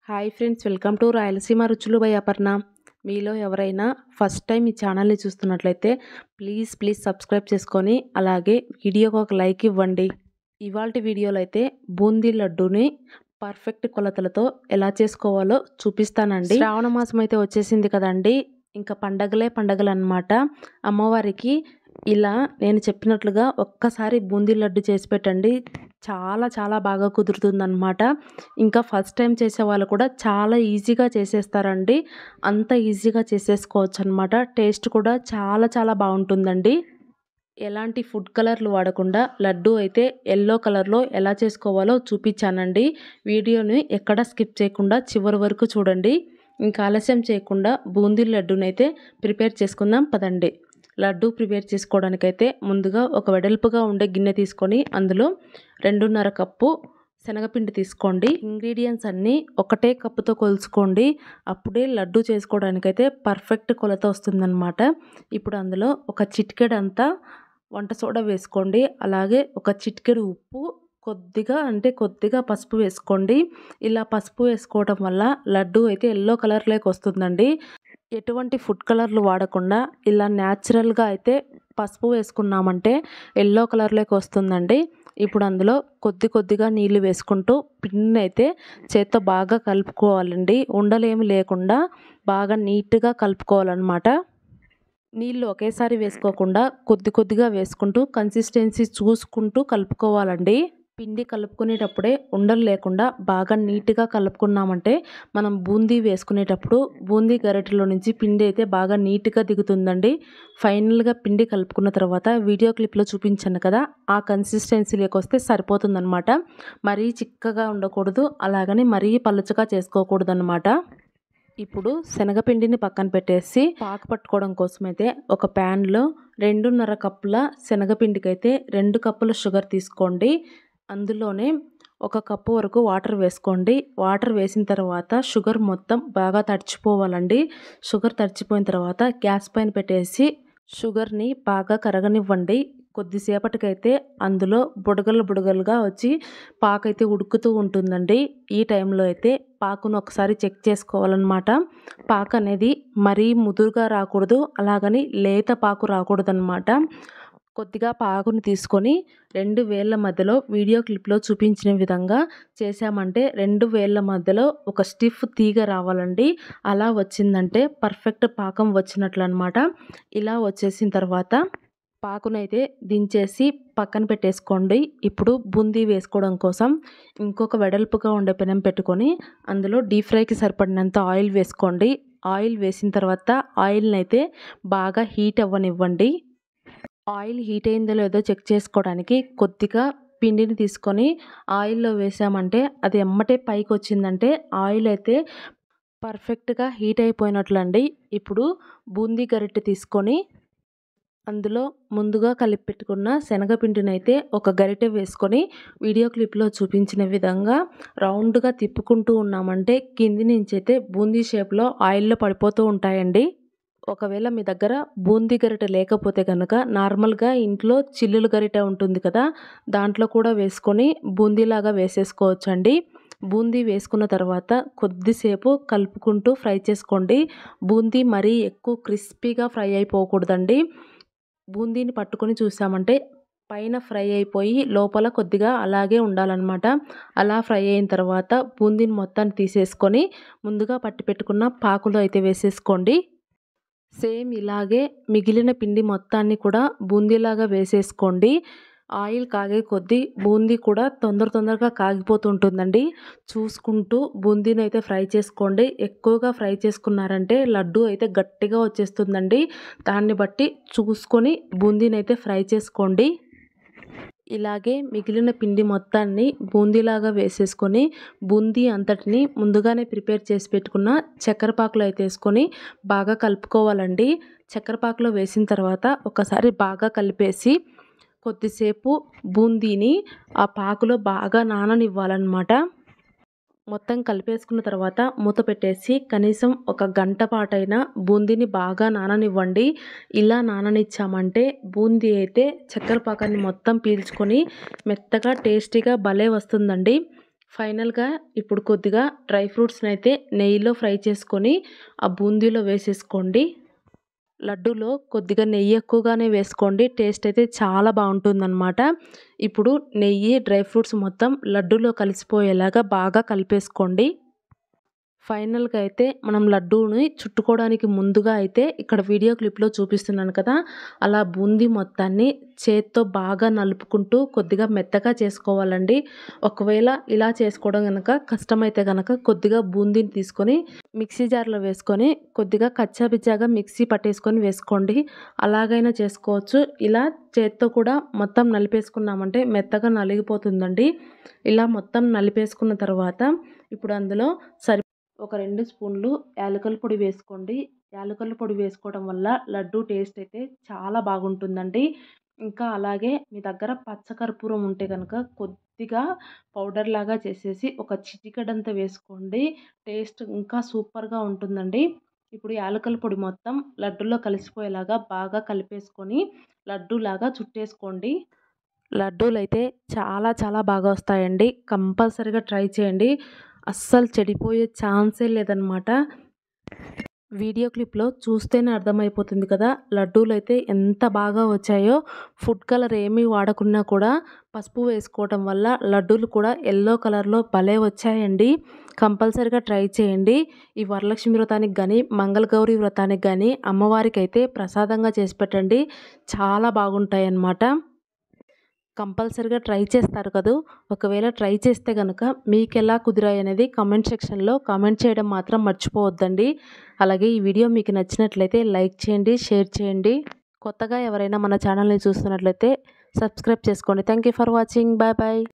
Hi friends, welcome to Rayalaseema రుచులు by Aparna. మీలో ఎవరైనా ఫస్ట్ టైం ఈ ఛానల్ని చూస్తున్నట్లయితే ప్లీజ్ సబ్స్క్రైబ్ చేసుకొని అలాగే వీడియోకి ఒక లైక్ ఇవ్వండి. ఇవాల్టి వీడియోలో అయితే బూందీ లడ్డూని పర్ఫెక్ట్ కొలతలతో ఎలా చేసుకోవాలో చూపిస్తానండి. శ్రావణ మాసం అయితే వచ్చేసింది కదండి, ఇంకా పండగలు అన్నమాట. అమ్మవారికి ఇలా నేను చెప్పినట్లుగా ఒక్కసారి బూందీ లడ్డు చేసి పెట్టండి, చాలా బాగా కుదురుతుందన్నమాట. ఇంకా ఫస్ట్ టైం చేసే వాళ్ళు కూడా చాలా ఈజీగా చేసేస్తారండి. అంత ఈజీగా చేసేసుకోవచ్చు అనమాట. టేస్ట్ కూడా చాలా బాగుంటుందండి. ఎలాంటి ఫుడ్ కలర్లు వాడకుండా లడ్డు అయితే ఎల్లో కలర్లో ఎలా చేసుకోవాలో చూపించానండి. వీడియోని ఎక్కడ స్కిప్ చేయకుండా చివరి వరకు చూడండి. ఇంకా ఆలస్యం చేయకుండా బూందీ లడ్డూనైతే ప్రిపేర్ చేసుకుందాం పదండి. లడ్డు ప్రిపేర్ చేసుకోవడానికైతే ముందుగా ఒక వెడల్పుగా ఉండే గిన్నె తీసుకొని అందులో 2.5 కప్పు శనగపిండి తీసుకోండి. ఇంగ్రీడియంట్స్ అన్నీ ఒకటే కప్పుతో కొలుచుకోండి, అప్పుడే లడ్డు చేసుకోవడానికైతే పర్ఫెక్ట్ కొలత వస్తుందన్నమాట. ఇప్పుడు అందులో ఒక చిటికెడంతా వంట సోడా వేసుకోండి, అలాగే ఒక చిటికెడు ఉప్పు, కొద్దిగా పసుపు వేసుకోండి. ఇలా పసుపు వేసుకోవడం వల్ల లడ్డు అయితే ఎల్లో కలర్లోకి వస్తుందండి. ఎటువంటి ఫుడ్ కలర్లు వాడకుండా ఇలా న్యాచురల్గా అయితే పసుపు వేసుకున్నామంటే ఎల్లో కలర్లోకి వస్తుందండి. ఇప్పుడు అందులో కొద్దిగా నీళ్ళు వేసుకుంటూ పిండిని అయితే చేత్తో బాగా కలుపుకోవాలండి. ఉండలేమి లేకుండా బాగా నీట్గా కలుపుకోవాలన్నమాట. నీళ్ళు ఒకేసారి వేసుకోకుండా కొద్దిగా వేసుకుంటూ కన్సిస్టెన్సీ చూసుకుంటూ కలుపుకోవాలండి. పిండి కలుపుకునేటప్పుడే ఉండలు లేకుండా బాగా నీట్గా కలుపుకున్నామంటే మనం బూందీ వేసుకునేటప్పుడు బూందీ గరిటెలో నుంచి పిండి అయితే బాగా నీట్గా దిగుతుందండి. ఫైనల్గా పిండి కలుపుకున్న తర్వాత వీడియో క్లిప్లో చూపించాను కదా, ఆ కన్సిస్టెన్సీలోకి వస్తే సరిపోతుందన్నమాట. మరీ చిక్కగా ఉండకూడదు, అలాగని మరీ పలుచగా చేసుకోకూడదు అన్నమాట. ఇప్పుడు శనగపిండిని పక్కన పెట్టేసి పాకు పట్టుకోవడం కోసమైతే ఒక ప్యాన్లో 2.5 కప్పుల శనగపిండికి అయితే 2 కప్పుల షుగర్ తీసుకోండి. అందులోనే 1 కప్పు వరకు వాటర్ వేసుకోండి. వాటర్ వేసిన తర్వాత షుగర్ మొత్తం బాగా తడిచిపోవాలండి. షుగర్ తడిచిపోయిన తర్వాత గ్యాస్ పైన పెట్టేసి షుగర్ని బాగా కరగనివ్వండి. కొద్దిసేపటికైతే అందులో బుడగలుగా వచ్చి పాకు అయితే ఉడుకుతూ ఉంటుందండి. ఈ టైంలో అయితే పాకును ఒకసారి చెక్ చేసుకోవాలన్నమాట. పాకు అనేది మరీ ముదురుగా రాకూడదు, అలాగని లేత పాకు రాకూడదు అనమాట. కొద్దిగా పాకుని తీసుకొని 2 వేళ్ళ మధ్యలో వీడియో క్లిప్లో చూపించిన విధంగా చేసామంటే 2 వేళ్ళ మధ్యలో ఒక స్టిఫ్ తీగ రావాలండి. అలా వచ్చిందంటే పర్ఫెక్ట్ పాకం వచ్చినట్లు అనమాట. ఇలా వచ్చేసిన తర్వాత పాకునైతే దించేసి పక్కన పెట్టేసుకోండి. ఇప్పుడు బూందీ వేసుకోవడం కోసం ఇంకొక వెడల్పుగా ఉండే పెనం పెట్టుకొని అందులో డీప్ ఫ్రైకి సరిపడినంత ఆయిల్ వేసుకోండి. ఆయిల్ వేసిన తర్వాత ఆయిల్ని అయితే బాగా హీట్ అవ్వనివ్వండి. ఆయిల్ హీట్ అయిందో లేదో చెక్ చేసుకోవడానికి కొద్దిగా పిండిని తీసుకొని ఆయిల్లో వేసామంటే అది ఎమ్మటే పైకి వచ్చిందంటే ఆయిల్ అయితే పర్ఫెక్ట్గా హీట్ అయిపోయినట్లండి. ఇప్పుడు బూందీ గరిటె తీసుకొని అందులో ముందుగా కలిపి పెట్టుకున్న శనగపిండిని అయితే ఒక గరిటె వేసుకొని వీడియో క్లిప్లో చూపించిన విధంగా రౌండ్గా తిప్పుకుంటూ ఉన్నామంటే కింది నుంచి అయితే బూందీ షేప్లో ఆయిల్లో పడిపోతూ ఉంటాయండి. ఒకవేళ మీ దగ్గర బూందీ గరిటె లేకపోతే కనుక నార్మల్గా ఇంట్లో చిల్లుల గరిటె ఉంటుంది కదా, దాంట్లో కూడా వేసుకొని బూందీలాగా వేసేసుకోవచ్చండి. బూందీ వేసుకున్న తర్వాత కొద్దిసేపు కలుపుకుంటూ ఫ్రై చేసుకోండి. బూందీ మరీ ఎక్కువ క్రిస్పీగా ఫ్రై అయిపోకూడదండి. బూందీని పట్టుకొని చూసామంటే పైన ఫ్రై అయిపోయి లోపల కొద్దిగా అలాగే ఉండాలన్నమాట. అలా ఫ్రై అయిన తర్వాత బూందీని మొత్తాన్ని తీసేసుకొని ముందుగా పట్టి పెట్టుకున్న పాకులో అయితే వేసేసుకోండి. సేమ్ ఇలాగే మిగిలిన పిండి మొత్తాన్ని కూడా బూందీలాగా వేసేసుకోండి. ఆయిల్ కాగే కొద్దీ బూందీ కూడా తొందరగా కాగిపోతుంటుందండి. చూసుకుంటూ బూందీని అయితే ఫ్రై చేసుకోండి. ఎక్కువగా ఫ్రై చేసుకున్నారంటే లడ్డు అయితే గట్టిగా వచ్చేస్తుందండి. దాన్ని బట్టి చూసుకొని బూందీని అయితే ఫ్రై చేసుకోండి. ఇలాగే మిగిలిన పిండి మొత్తాన్ని బూందీలాగా వేసేసుకొని బూందీ అంతటిని ముందుగానే ప్రిపేర్ చేసి పెట్టుకున్న చక్కెర పాకులో అయితే వేసుకొని బాగా కలుపుకోవాలండి. చక్కెర పాకులో వేసిన తర్వాత ఒకసారి బాగా కలిపేసి కొద్దిసేపు బూందీని ఆ పాకులో బాగా నాననివ్వాలన్నమాట. మొత్తం కలిపేసుకున్న తర్వాత మూత పెట్టేసి కనీసం 1 గంట పాటైనా బూందీని బాగా నాననివ్వండి. ఇలా నాననిచ్చామంటే బూందీ అయితే చక్కెర పాకాన్ని మొత్తం పీల్చుకొని మెత్తగా టేస్టీగా భలే వస్తుందండి. ఫైనల్‌గా ఇప్పుడు కొద్దిగా డ్రై ఫ్రూట్స్‌నైతే నెయ్యిలో ఫ్రై చేసుకొని ఆ బూందీలో వేసేసుకోండి. లడ్డూలో కొద్దిగా నెయ్యి ఎక్కువగానే వేసుకోండి. టేస్ట్ అయితే చాలా బావుంటుందనమాట. ఇప్పుడు నెయ్యి, డ్రై ఫ్రూట్స్ మొత్తం లడ్డూలో కలిసిపోయేలాగా బాగా కలిపేసుకోండి. ఫైనల్‌గా అయితే మనం లడ్డూని చుట్టుకోవడానికి ముందుగా అయితే ఇక్కడ వీడియో క్లిప్‌లో చూపిస్తున్నాను కదా! అలా బూందీ మొత్తాన్ని చేత్తో బాగా నలుపుకుంటూ కొద్దిగా మెత్తగా చేసుకోవాలండి. ఒకవేళ ఇలా చేసుకోవడం గనక కష్టమైతే గనక కొద్దిగా బూందీని తీసుకొని మిక్సీ జార్‌లో వేసుకొని కొద్దిగా కచ్చా పిచ్చాగా మిక్సీ పట్టేసుకొని వేసుకోండి. అలాగైనా చేసుకోవచ్చు. ఇలా చేత్తో కూడా మొత్తం నలిపేసుకున్నామంటే మెత్తగా నలిగిపోతుందండి. ఇలా మొత్తం నలిపేసుకున్న తర్వాత ఇప్పుడు అందులో ఒక 2 స్పూన్లు యాలకుల పొడి వేసుకోండి. యాలకుల పొడి వేసుకోవడం వల్ల లడ్డూ టేస్ట్ అయితే చాలా బాగుంటుందండి. ఇంకా అలాగే మీ దగ్గర పచ్చకర్పూరం ఉంటే గనక కొద్దిగా పౌడర్ లాగా చేసేసి ఒక చిటికెడంత వేసుకోండి. టేస్ట్ ఇంకా సూపర్‌గా ఉంటుందండి. ఇప్పుడు యాలకుల పొడి మొత్తం లడ్డూలో కలిసిపోయేలాగా బాగా కలిపేసుకొని లడ్డూలాగా చుట్టేసుకోండి. లడ్డూలైతే చాలా చాలా బాగా వస్తాయండి. కంపల్సరీగా ట్రై చేయండి. అస్సలు చెడిపోయే ఛాన్సే లేదనమాట. వీడియో క్లిప్‌లో చూస్తేనే అర్థమైపోతుంది కదా! లడ్డూలైతే ఎంత బాగా వచ్చాయో. ఫుడ్ కలర్ ఏమీ వాడకున్నా కూడా పసుపు వేసుకోవటం వల్ల లడ్డూలు కూడా యెల్లో కలర్‌లో భలే వచ్చాయండి. కంపల్సరీగా ట్రై చేయండి. ఈ వరలక్ష్మి వ్రతానికి గానీ, మంగళగౌరి వ్రతానికి గానీ అమ్మవారికైతే ప్రసాదంగా చేసి పెట్టండి. చాలా బాగుంటాయన్నమాట. కంపల్సరీగా ట్రై చేస్తారు కదూ! ఒకవేళ ట్రై చేస్తే గనక మీకెలా కుదిరాయనేది కామెంట్ సెక్షన్‌లో కామెంట్ చేయడం మాత్రం మర్చిపోవద్దండి. అలాగే ఈ వీడియో మీకు నచ్చినట్లయితే లైక్ చేయండి, షేర్ చేయండి. కొత్తగా ఎవరైనా మన ఛానల్‌ని చూస్తున్నట్లయితే సబ్స్క్రైబ్ చేసుకోండి. Thank you for watching. Bye bye.